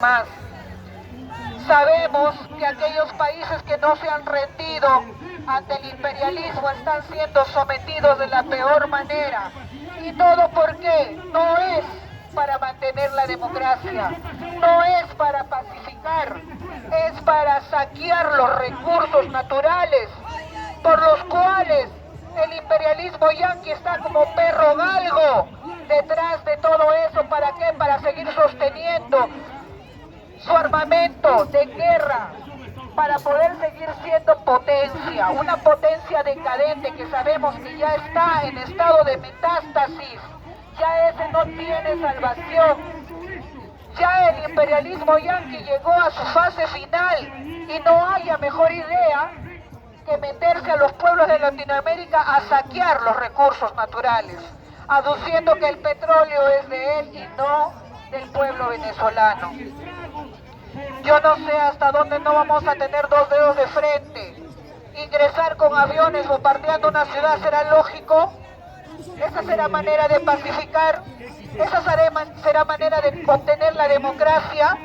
más. Sabemos que aquellos países que no se han rendido ante el imperialismo están siendo sometidos de la peor manera. ¿Y todo por qué? No es para mantener la democracia, no es para pacificar, es para saquear los recursos naturales por los cuales el imperialismo yanqui está como perro galgo detrás de todo eso. ¿Para qué? Para seguir sosteniendo su armamento de guerra, para poder seguir siendo potencia, una potencia decadente que sabemos que ya está en estado de metástasis, ya ese no tiene salvación, ya el imperialismo yanqui llegó a su fase final y no haya mejor idea que meterse a los pueblos de Latinoamérica a saquear los recursos naturales, aduciendo que el petróleo es de él y no del pueblo venezolano. Yo no sé hasta dónde no vamos a tener dos dedos de frente. Ingresar con aviones bombardeando una ciudad será lógico. Esa será manera de pacificar. Esa será manera de obtener la democracia.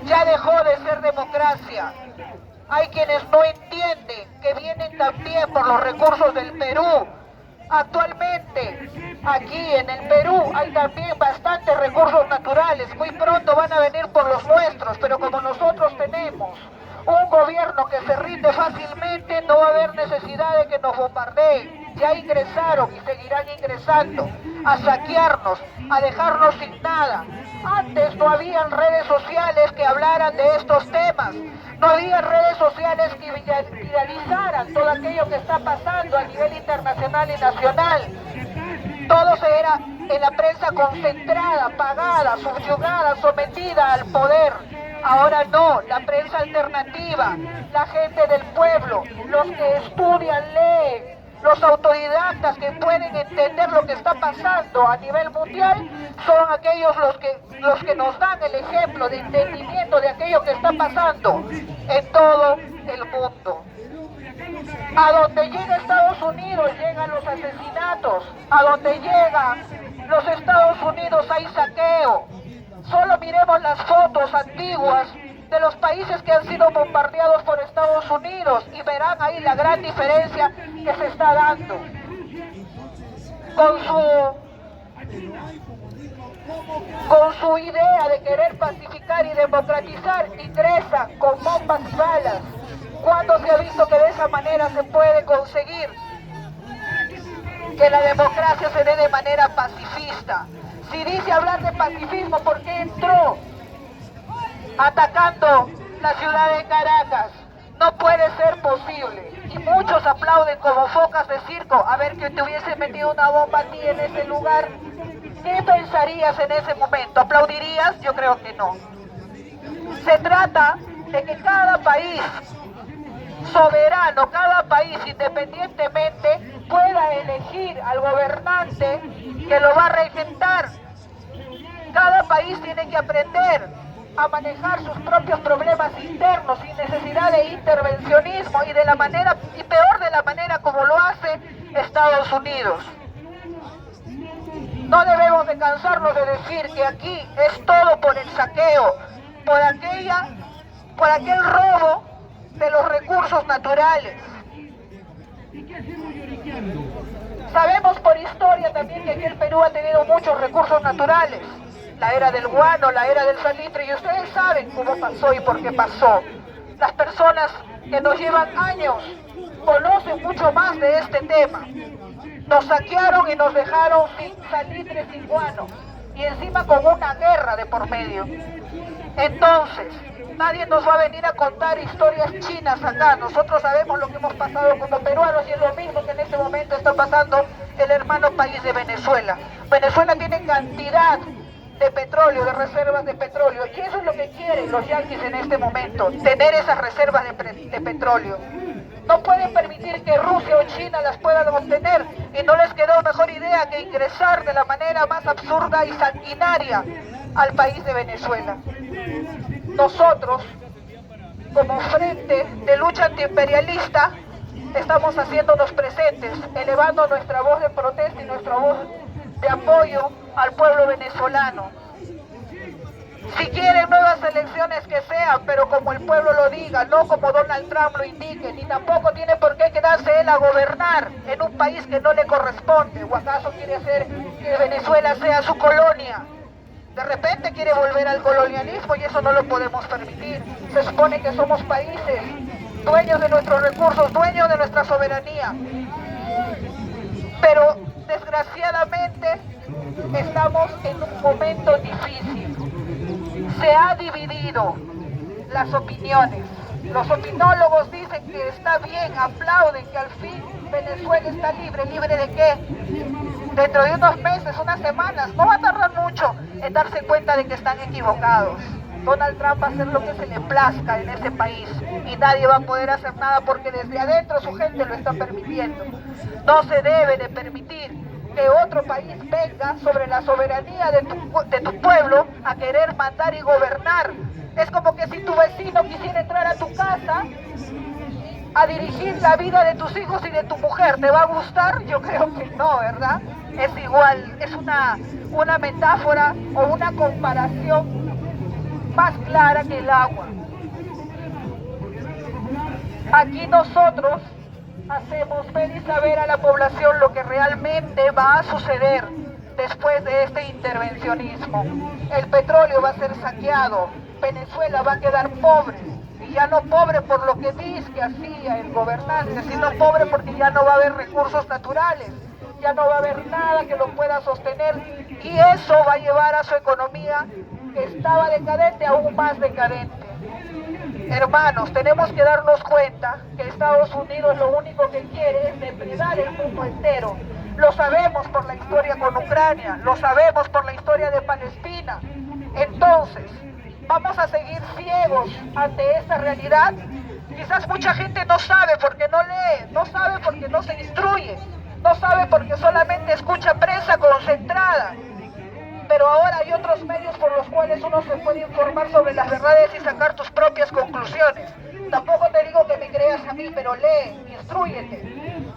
Ya dejó de ser democracia. Hay quienes no entienden que vienen también por los recursos del Perú. Actualmente, aquí en el Perú hay también bastantes recursos naturales. Muy pronto van a venir por los nuestros, pero como nosotros tenemos un gobierno que se rinde fácilmente, no va a haber necesidad de que nos bombardeen. Ya ingresaron y seguirán ingresando a saquearnos, a dejarnos sin nada. Antes no habían redes sociales que hablaran de estos temas. No había redes sociales que viralizaran todo aquello que está pasando a nivel internacional y nacional. Todo se era en la prensa concentrada, pagada, subyugada, sometida al poder. Ahora no, la prensa alternativa, la gente del pueblo, los que estudian, leen, los autodidactas que pueden entender lo que está pasando a nivel mundial, son aquellos los que nos dan el ejemplo de entendimiento de aquello que está pasando en todo el mundo. A donde llega Estados Unidos llegan los asesinatos, a donde llega los Estados Unidos hay saqueo. Solo miremos las fotos antiguas de los países que han sido bombardeados por Estados Unidos y verán ahí la gran diferencia que se está dando. Con su idea de querer pacificar y democratizar, ingresan con bombas y balas. ¿Cuándo se ha visto que de esa manera se puede conseguir que la democracia se dé de manera pacifista? Si dice hablar de pacifismo, ¿por qué entró atacando la ciudad de Caracas? No puede ser posible. Y muchos aplauden como focas de circo. A ver, que te hubiese metido una bomba a ti en ese lugar, ¿qué pensarías en ese momento? ¿Aplaudirías? Yo creo que no. Se trata de que cada país soberano, cada país independientemente pueda elegir al gobernante que lo va a regentar. Cada país tiene que aprender a manejar sus propios problemas internos sin necesidad de intervencionismo y peor de la manera como lo hace Estados Unidos. No debemos de cansarnos de decir que aquí es todo por el saqueo, por aquel robo de los recursos naturales. Sabemos por historia también que aquí el Perú ha tenido muchos recursos naturales. La era del guano, la era del salitre, y ustedes saben cómo pasó y por qué pasó. Las personas que nos llevan años conocen mucho más de este tema. Nos saquearon y nos dejaron sin salitre, sin guano, y encima con una guerra de por medio. Entonces, nadie nos va a venir a contar historias chinas acá. Nosotros sabemos lo que hemos pasado como peruanos y es lo mismo que en este momento está pasando el hermano país de Venezuela. Venezuela tiene cantidad de petróleo, de reservas de petróleo, y eso es lo que quieren los yanquis en este momento, tener esas reservas de petróleo. No pueden permitir que Rusia o China las puedan obtener y no les quedó mejor idea que ingresar de la manera más absurda y sanguinaria al país de Venezuela. Nosotros, como Frente de Lucha Antiimperialista, estamos haciéndonos presentes, elevando nuestra voz de protesta y nuestra voz de apoyo al pueblo venezolano. Si quieren nuevas elecciones que sean, pero como el pueblo lo diga, no como Donald Trump lo indique, ni tampoco tiene por qué quedarse él a gobernar en un país que no le corresponde. ¿O acaso quiere hacer que Venezuela sea su colonia? De repente quiere volver al colonialismo y eso no lo podemos permitir. Se supone que somos países dueños de nuestros recursos, dueños de nuestra soberanía. Pero desgraciadamente estamos en un momento difícil. Se ha dividido las opiniones. Los opinólogos dicen que está bien, aplauden que al fin Venezuela está libre. ¿Libre de qué? Dentro de unos meses, unas semanas, no va a tardar mucho en darse cuenta de que están equivocados. Donald Trump va a hacer lo que se le plazca en ese país y nadie va a poder hacer nada porque desde adentro su gente lo está permitiendo. No se debe de permitir que otro país venga sobre la soberanía de tu pueblo a querer mandar y gobernar. Es como que si tu vecino quisiera entrar a tu casa a dirigir la vida de tus hijos y de tu mujer. ¿Te va a gustar? Yo creo que no, ¿verdad? Es igual, es una metáfora o una comparación más clara que el agua. Aquí nosotros hacemos ver y saber a la población lo que realmente va a suceder después de este intervencionismo. El petróleo va a ser saqueado, Venezuela va a quedar pobre, y ya no pobre por lo que dice que hacía el gobernante, sino pobre porque ya no va a haber recursos naturales, ya no va a haber nada que lo pueda sostener, y eso va a llevar a su economía, que estaba decadente, aún más decadente. Hermanos, tenemos que darnos cuenta que Estados Unidos lo único que quiere es depredar el mundo entero. Lo sabemos por la historia con Ucrania, lo sabemos por la historia de Palestina. Entonces, ¿vamos a seguir ciegos ante esta realidad? Quizás mucha gente no sabe porque no lee, no sabe porque no se instruye, no sabe porque solamente escucha prensa concentrada. Pero ahora hay otros medios por los cuales uno se puede informar sobre las verdades y sacar tus propias conclusiones. Tampoco te digo que me creas a mí, pero lee, instrúyete.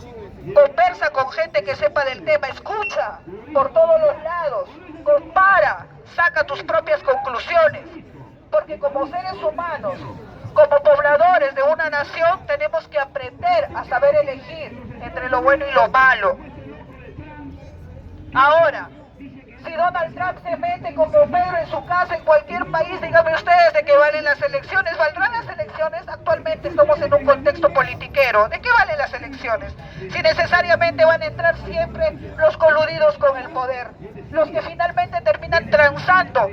Conversa con gente que sepa del tema, escucha por todos los lados, compara, saca tus propias conclusiones. Porque como seres humanos, como pobladores de una nación, tenemos que aprender a saber elegir entre lo bueno y lo malo. Ahora, si Donald Trump se mete como Pedro en su casa en cualquier país, díganme ustedes de qué valen las elecciones. ¿Valdrán las elecciones? Actualmente estamos en un contexto politiquero. ¿De qué valen las elecciones? Si necesariamente van a entrar siempre los coludidos con el poder, los que finalmente terminan transando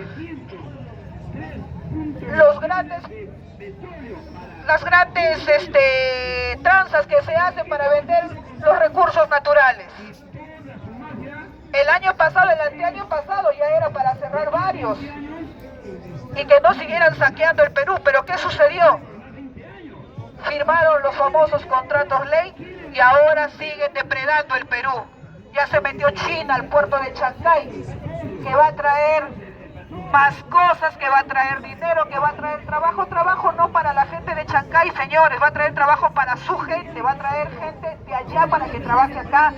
las grandes tranzas que se hacen para vender los recursos naturales. El año pasado, el anteaño pasado ya era para cerrar varios y que no siguieran saqueando el Perú. ¿Pero qué sucedió? Firmaron los famosos contratos ley y ahora siguen depredando el Perú. Ya se metió China al puerto de Chancay, que va a traer más cosas, que va a traer dinero, que va a traer trabajo. Trabajo no para la gente de Chancay, señores, va a traer trabajo para su gente, va a traer gente de allá para que trabaje acá.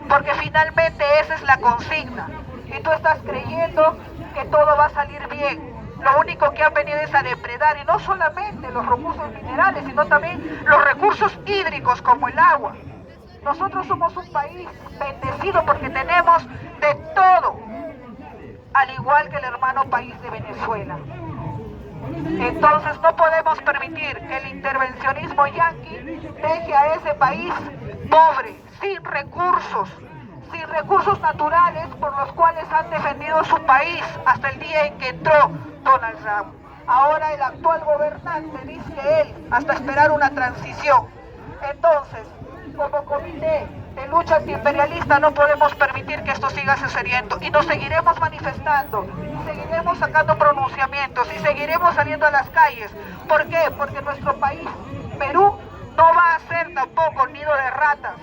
Porque finalmente esa es la consigna. Y tú estás creyendo que todo va a salir bien. Lo único que han venido es a depredar, y no solamente los recursos minerales, sino también los recursos hídricos como el agua. Nosotros somos un país bendecido porque tenemos de todo, al igual que el hermano país de Venezuela. Entonces no podemos permitir que el intervencionismo yanqui deje a ese país pobre, sin recursos naturales por los cuales han defendido su país hasta el día en que entró Donald Trump. Ahora el actual gobernante dice que él, hasta esperar una transición. Entonces, como comité de lucha antiimperialista no podemos permitir que esto siga sucediendo y nos seguiremos manifestando, y seguiremos sacando pronunciamientos y seguiremos saliendo a las calles. ¿Por qué? Porque nuestro país, Perú, no va a ser tampoco nido de ratas.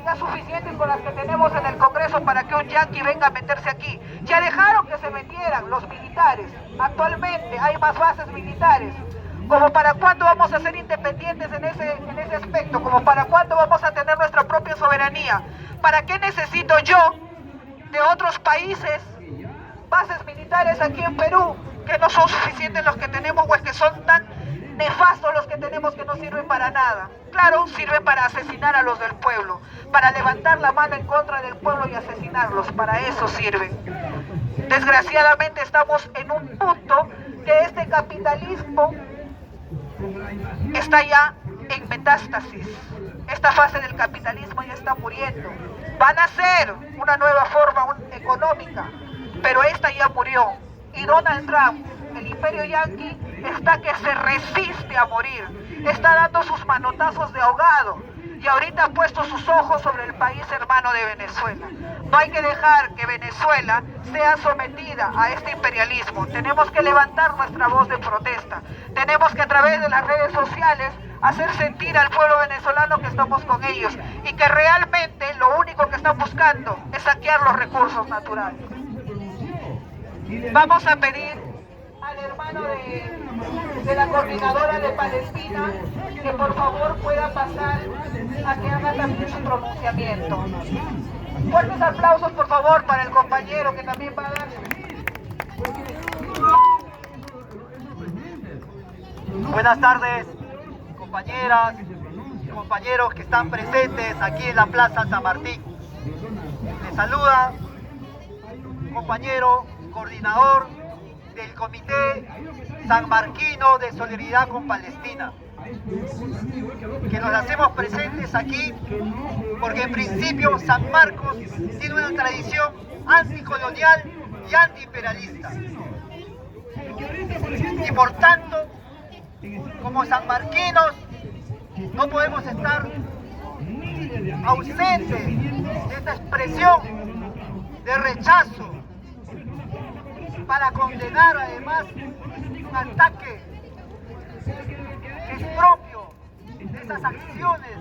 Ya suficientes con las que tenemos en el Congreso para que un yanqui venga a meterse aquí. Ya dejaron que se metieran los militares. Actualmente hay más bases militares. ¿Como para cuándo vamos a ser independientes en ese aspecto? ¿Como para cuándo vamos a tener nuestra propia soberanía? ¿Para qué necesito yo de otros países bases militares aquí en Perú? que no son suficientes los que tenemos o es que son tan nefastos los que tenemos que no sirven para nada. Claro, sirven para asesinar a los del pueblo, para levantar la mano en contra del pueblo y asesinarlos, para eso sirven. Desgraciadamente estamos en un punto que este capitalismo está ya en metástasis. Esta fase del capitalismo ya está muriendo. Van a ser una nueva forma económica, pero esta ya murió. Y Donald Trump, el imperio yanqui, está que se resiste a morir. Está dando sus manotazos de ahogado. Y ahorita ha puesto sus ojos sobre el país hermano de Venezuela. No hay que dejar que Venezuela sea sometida a este imperialismo. Tenemos que levantar nuestra voz de protesta. Tenemos que a través de las redes sociales hacer sentir al pueblo venezolano que estamos con ellos y que realmente lo único que están buscando es saquear los recursos naturales. Vamos a pedir al hermano de la coordinadora de Palestina que por favor pueda pasar a que haga también su pronunciamiento. Fuertes aplausos por favor para el compañero que también va a dar. Buenas tardes, compañeras y compañeros que están presentes aquí en la Plaza San Martín. Les saluda compañero coordinador del Comité Sanmarquino de Solidaridad con Palestina, que nos hacemos presentes aquí porque en principio San Marcos tiene una tradición anticolonial y antiimperialista, y por tanto como sanmarquinos no podemos estar ausentes de esta expresión de rechazo para condenar además un ataque que es propio de esas acciones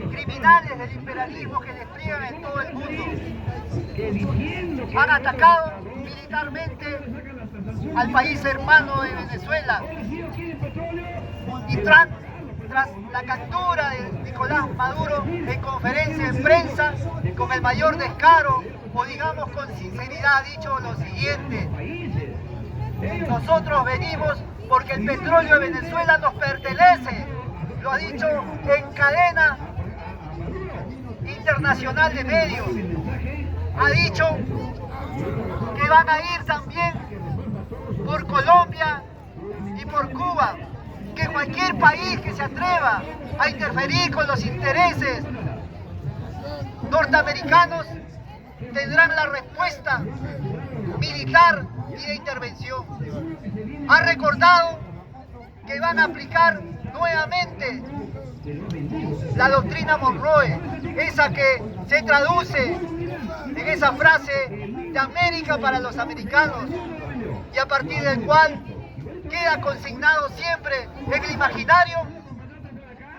criminales del imperialismo que despliegan en todo el mundo. Han atacado militarmente al país hermano de Venezuela y tras la captura de Nicolás Maduro en conferencia de prensa, con el mayor descaro, o digamos con sinceridad, ha dicho lo siguiente: nosotros venimos porque el petróleo de Venezuela nos pertenece. Lo ha dicho en cadena internacional de medios. Ha dicho que van a ir también por Colombia y por Cuba, que cualquier país que se atreva a interferir con los intereses norteamericanos tendrán la respuesta militar y de intervención. Ha recordado que van a aplicar nuevamente la doctrina Monroe, esa que se traduce en esa frase de América para los americanos, y a partir del cual queda consignado siempre en el imaginario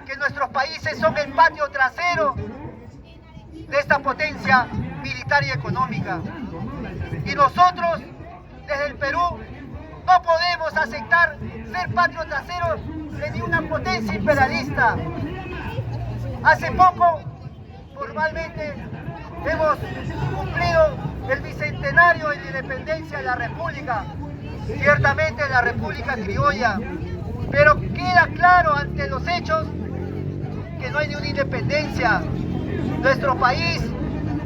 que nuestros países son el patio trasero de esta potencia militar y económica. Y nosotros, desde el Perú, no podemos aceptar ser patio trasero de ninguna potencia imperialista. Hace poco, formalmente, hemos cumplido el bicentenario de la independencia de la República, ciertamente la República Criolla, pero queda claro ante los hechos que no hay ni una independencia. Nuestro país,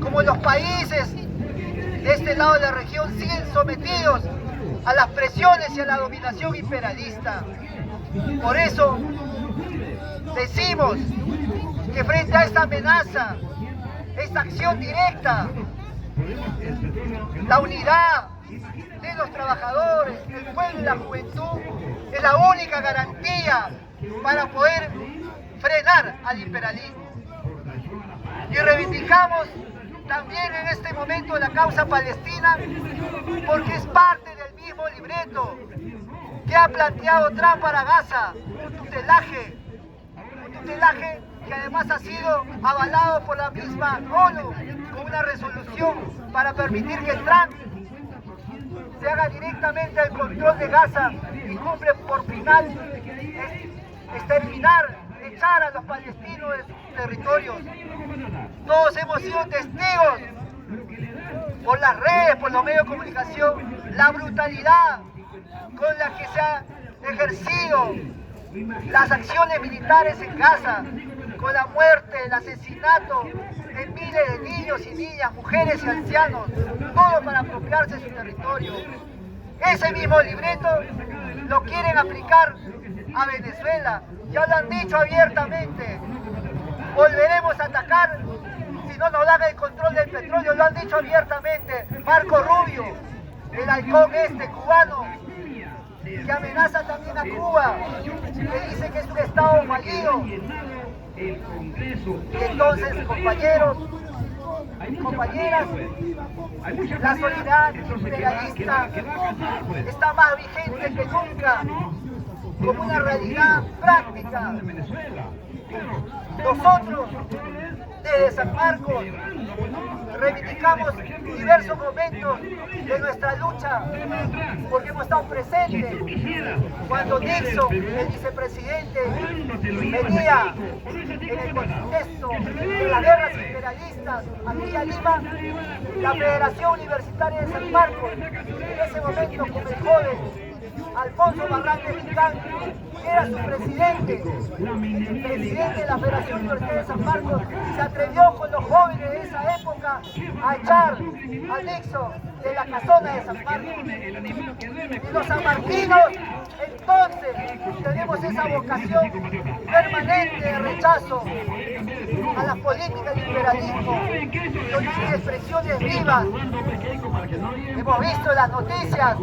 como los países de este lado de la región, siguen sometidos a las presiones y a la dominación imperialista. Por eso decimos que frente a esta amenaza, esta acción directa, la unidad de los trabajadores, el pueblo y la juventud es la única garantía para poder frenar al imperialismo. Y reivindicamos también en este momento la causa palestina porque es parte del mismo libreto que ha planteado Trump para Gaza, un tutelaje que además ha sido avalado por la misma ONU con una resolución para permitir que Trump se haga directamente el control de Gaza y cumple por final exterminar, echar a los palestinos de sus territorios. Todos hemos sido testigos por las redes, por los medios de comunicación, la brutalidad con la que se ha ejercido las acciones militares en Gaza, con la muerte, el asesinato de miles de niños y niñas, mujeres y ancianos, todo para apropiarse de su territorio. Ese mismo libreto lo quieren aplicar a Venezuela, ya lo han dicho abiertamente. Volveremos a atacar si no nos dan el control del petróleo, lo han dicho abiertamente. Marco Rubio, el halcón cubano, que amenaza también a Cuba, que dice que es un estado fallido. Y entonces, compañeros, compañeras, la solidaridad imperialista está más vigente que nunca, como una realidad práctica. Nosotros, desde San Marcos, reivindicamos diversos momentos de nuestra lucha, porque hemos estado presentes cuando Nixon, el vicepresidente, venía en el contexto de las guerras imperialistas aquí a Lima. La Federación Universitaria de San Marcos, en ese momento con el joven Alfonso Barrantes Vilcán, que era su presidente, el presidente de la Federación Universitaria de San Marcos, se atrevió con los jóvenes de esa época a echar a Nixon de la casona de San Marcos. Y los sanmarquinos, entonces, tenemos esa vocación permanente de rechazo a las políticas del imperialismo, con expresiones vivas. Hemos visto las noticias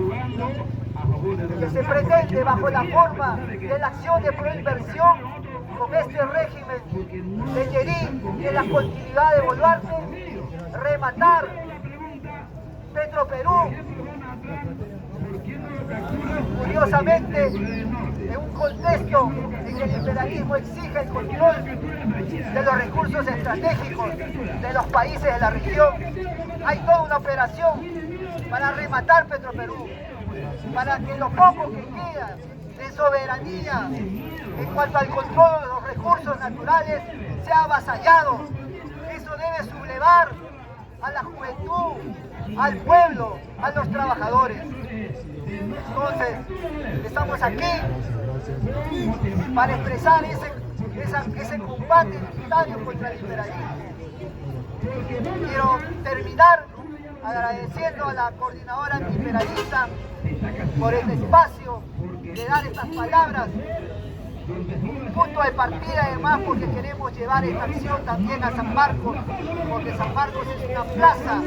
que se pretende, bajo la forma de la acción de proinversión con este régimen de Yerí y en la continuidad de Boluarte, rematar Petroperú. Curiosamente, en un contexto en que el imperialismo exige el control de los recursos estratégicos de los países de la región, hay toda una operación para rematar Petroperú, para que lo poco que queda de soberanía en cuanto al control de los recursos naturales sea avasallado. Eso debe sublevar a la juventud, al pueblo, a los trabajadores. Entonces, estamos aquí para expresar ese combate unitario contra el imperialismo. Quiero terminar agradeciendo a la coordinadora antiimperialista por el espacio de dar estas palabras, punto de partida además, porque queremos llevar esta acción también a San Marcos, porque San Marcos es una plaza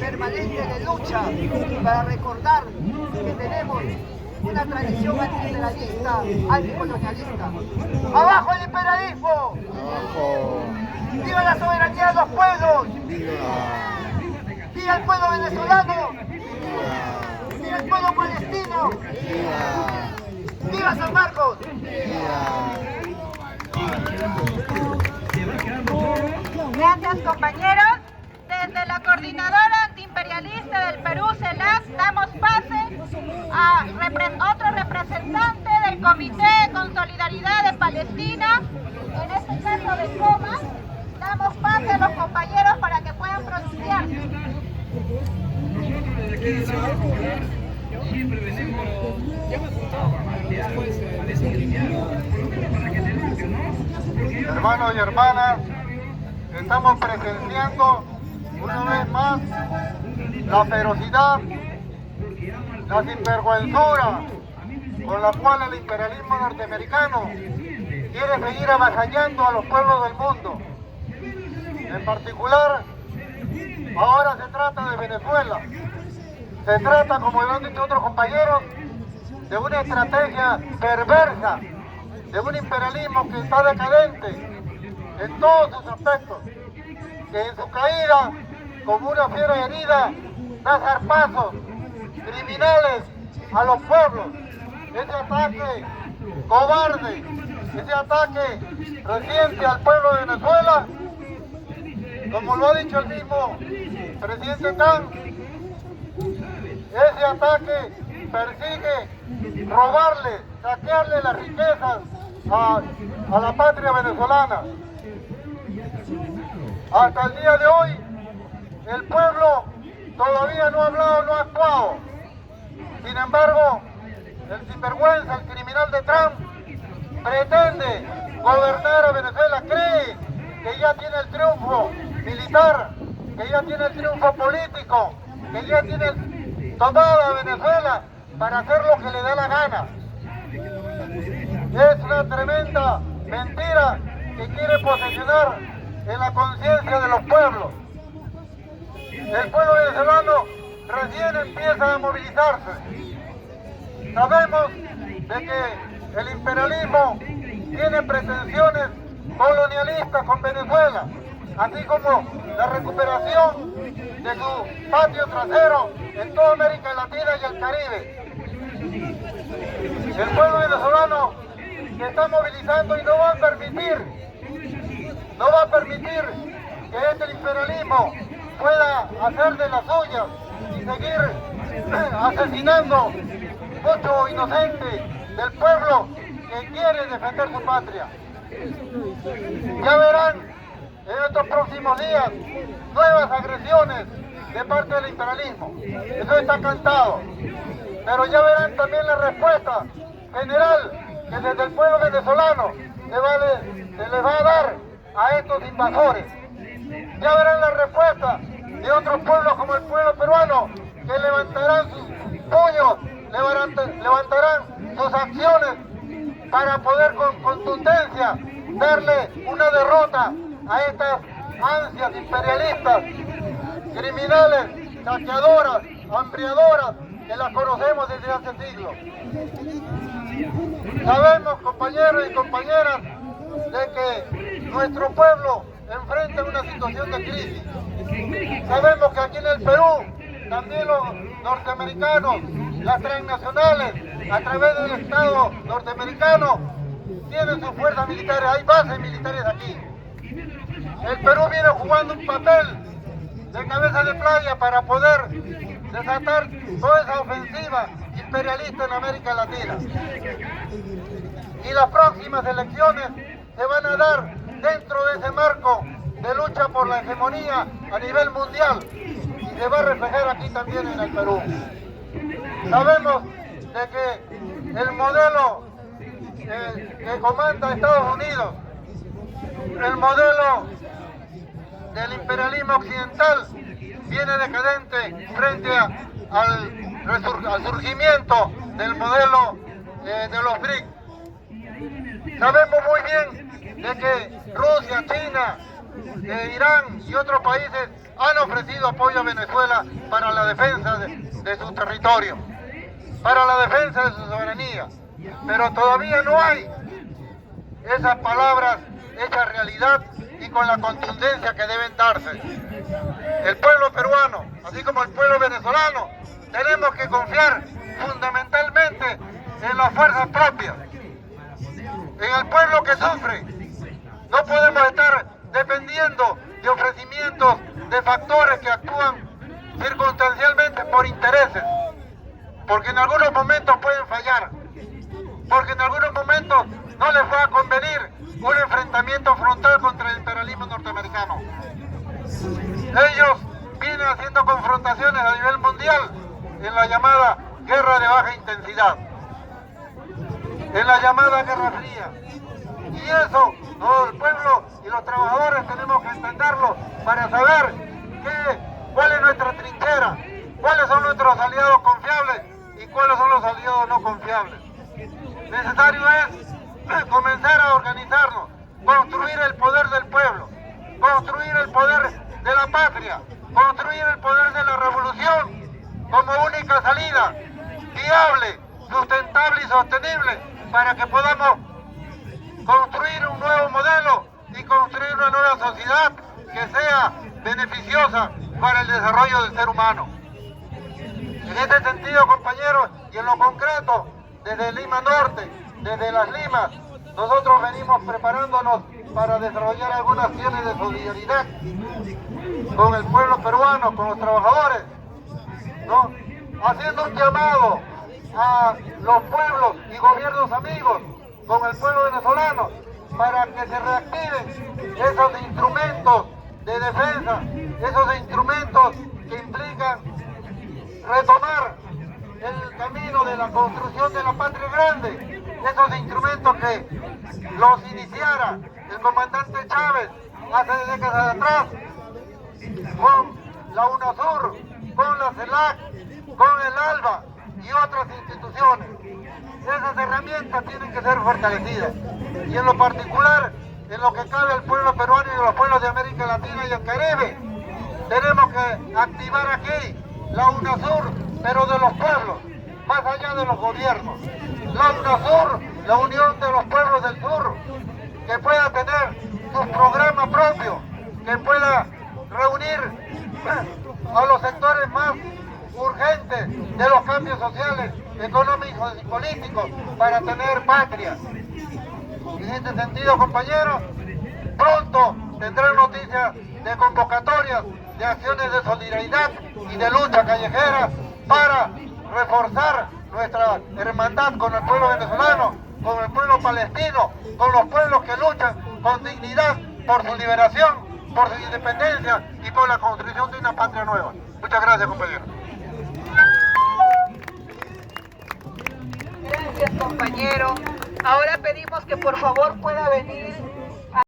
permanente de lucha para recordar que tenemos una tradición antiimperialista, anticolonialista. ¡Abajo el imperialismo! ¡Abajo! ¡Viva la soberanía de los pueblos! ¡Viva el pueblo venezolano! ¡Viva el pueblo palestino! ¡Viva San Marcos! Gracias, compañeros. Desde la Coordinadora Antiimperialista del Perú, CELAC, damos pase a otro representante del Comité con Solidaridad de Palestina, en este caso de Coma. Damos pase a los compañeros para que puedan pronunciarse. Hermanos y hermanas, estamos presenciando una vez más la ferocidad, la sinvergüenzura con la cual el imperialismo norteamericano quiere seguir avasallando a los pueblos del mundo. En particular, ahora se trata de Venezuela. Se trata, como lo han dicho otros compañeros, de una estrategia perversa, de un imperialismo que está decadente en todos sus aspectos, que en su caída, como una fiera herida, da zarpazos criminales a los pueblos. Ese ataque cobarde, ese ataque reciente al pueblo de Venezuela, como lo ha dicho el mismo presidente Khan, ese ataque persigue robarle, saquearle las riquezas a la patria venezolana. Hasta el día de hoy, el pueblo todavía no ha hablado, no ha actuado. Sin embargo, el sinvergüenza, el criminal de Trump, pretende gobernar a Venezuela, cree que ya tiene el triunfo militar, que ya tiene el triunfo político, que ya tiene tomada Venezuela para hacer lo que le da la gana. Es una tremenda mentira que quiere posesionar en la conciencia de los pueblos. El pueblo venezolano recién empieza a movilizarse. Sabemos de que el imperialismo tiene pretensiones colonialistas con Venezuela, así como la recuperación de su patio trasero en toda América Latina y el Caribe. El pueblo venezolano se está movilizando y no va a permitir que este imperialismo pueda hacer de las suyas y seguir asesinando mucho inocente del pueblo que quiere defender su patria. Ya verán en estos próximos días nuevas agresiones de parte del imperialismo. Eso está cantado. Pero ya verán también la respuesta general que desde el pueblo venezolano se le va a dar a estos invasores. Ya verán la respuesta de otros pueblos como el pueblo peruano, que levantarán sus puños, levantarán sus acciones para poder con contundencia darle una derrota a estas ansias imperialistas, criminales, saqueadoras, hambriadoras, que las conocemos desde hace siglos. Sabemos, compañeros y compañeras, de que nuestro pueblo enfrenta una situación de crisis. Sabemos que aquí en el Perú, también los norteamericanos, las transnacionales, a través del Estado norteamericano, tienen sus fuerzas militares, hay bases militares aquí. El Perú viene jugando un papel de cabeza de playa para poder desatar toda esa ofensiva imperialista en América Latina. Y las próximas elecciones se van a dar dentro de ese marco de lucha por la hegemonía a nivel mundial y se va a reflejar aquí también en el Perú. Sabemos de que el modelo que comanda Estados Unidos, el modelo del imperialismo occidental, viene decadente frente al surgimiento del modelo de los BRICS. Sabemos muy bien de que Rusia, China, Irán y otros países han ofrecido apoyo a Venezuela para la defensa de su territorio, para la defensa de su soberanía, pero todavía no hay esas palabras hechas realidad y con la contundencia que deben darse. El pueblo peruano, así como el pueblo venezolano, tenemos que confiar fundamentalmente en las fuerzas propias, en el pueblo que sufre. No podemos estar dependiendo de ofrecimientos de factores que actúan circunstancialmente por intereses, porque en algunos momentos pueden fallar, porque en algunos momentos no les va a convenir un enfrentamiento frontal contra el imperialismo norteamericano. Ellos vienen haciendo confrontaciones a nivel mundial en la llamada guerra de baja intensidad, en la llamada guerra fría. Y eso, todo el pueblo y los trabajadores tenemos que entenderlo para saber cuál es nuestra trinchera, cuáles son nuestros aliados confiables y cuáles son los aliados no confiables. Necesario es comenzar a organizarnos, construir el poder del pueblo, construir el poder de la patria, construir el poder de la revolución como única salida viable, sustentable y sostenible para que podamos construir un nuevo modelo y construir una nueva sociedad que sea beneficiosa para el desarrollo del ser humano. En este sentido, compañeros, y en lo concreto, desde Lima Norte, desde Las Limas, nosotros venimos preparándonos para desarrollar algunas acciones de solidaridad con el pueblo peruano, con los trabajadores, ¿no? Haciendo un llamado a los pueblos y gobiernos amigos con el pueblo venezolano para que se reactiven esos instrumentos de defensa, esos instrumentos que implican retomar el camino de la construcción de la patria grande, esos instrumentos que los iniciara el comandante Chávez hace décadas atrás, con la UNASUR, con la CELAC, con el ALBA y otras instituciones. Esas herramientas tienen que ser fortalecidas. Y en lo particular, en lo que cabe al pueblo peruano y a los pueblos de América Latina y el Caribe, tenemos que activar aquí la UNASUR, pero de los pueblos, más allá de los gobiernos. La UNASUR, la Unión de los Pueblos del Sur, que pueda tener sus programas propios, que pueda reunir a los sectores más urgentes de los cambios sociales, económicos y políticos para tener patria. En este sentido, compañeros, pronto tendrán noticias de convocatorias, de acciones de solidaridad y de lucha callejera para reforzar nuestra hermandad con el pueblo venezolano, con el pueblo palestino, con los pueblos que luchan con dignidad por su liberación, por su independencia y por la construcción de una patria nueva. Muchas gracias, compañeros. Gracias, compañero. Ahora pedimos que por favor pueda venir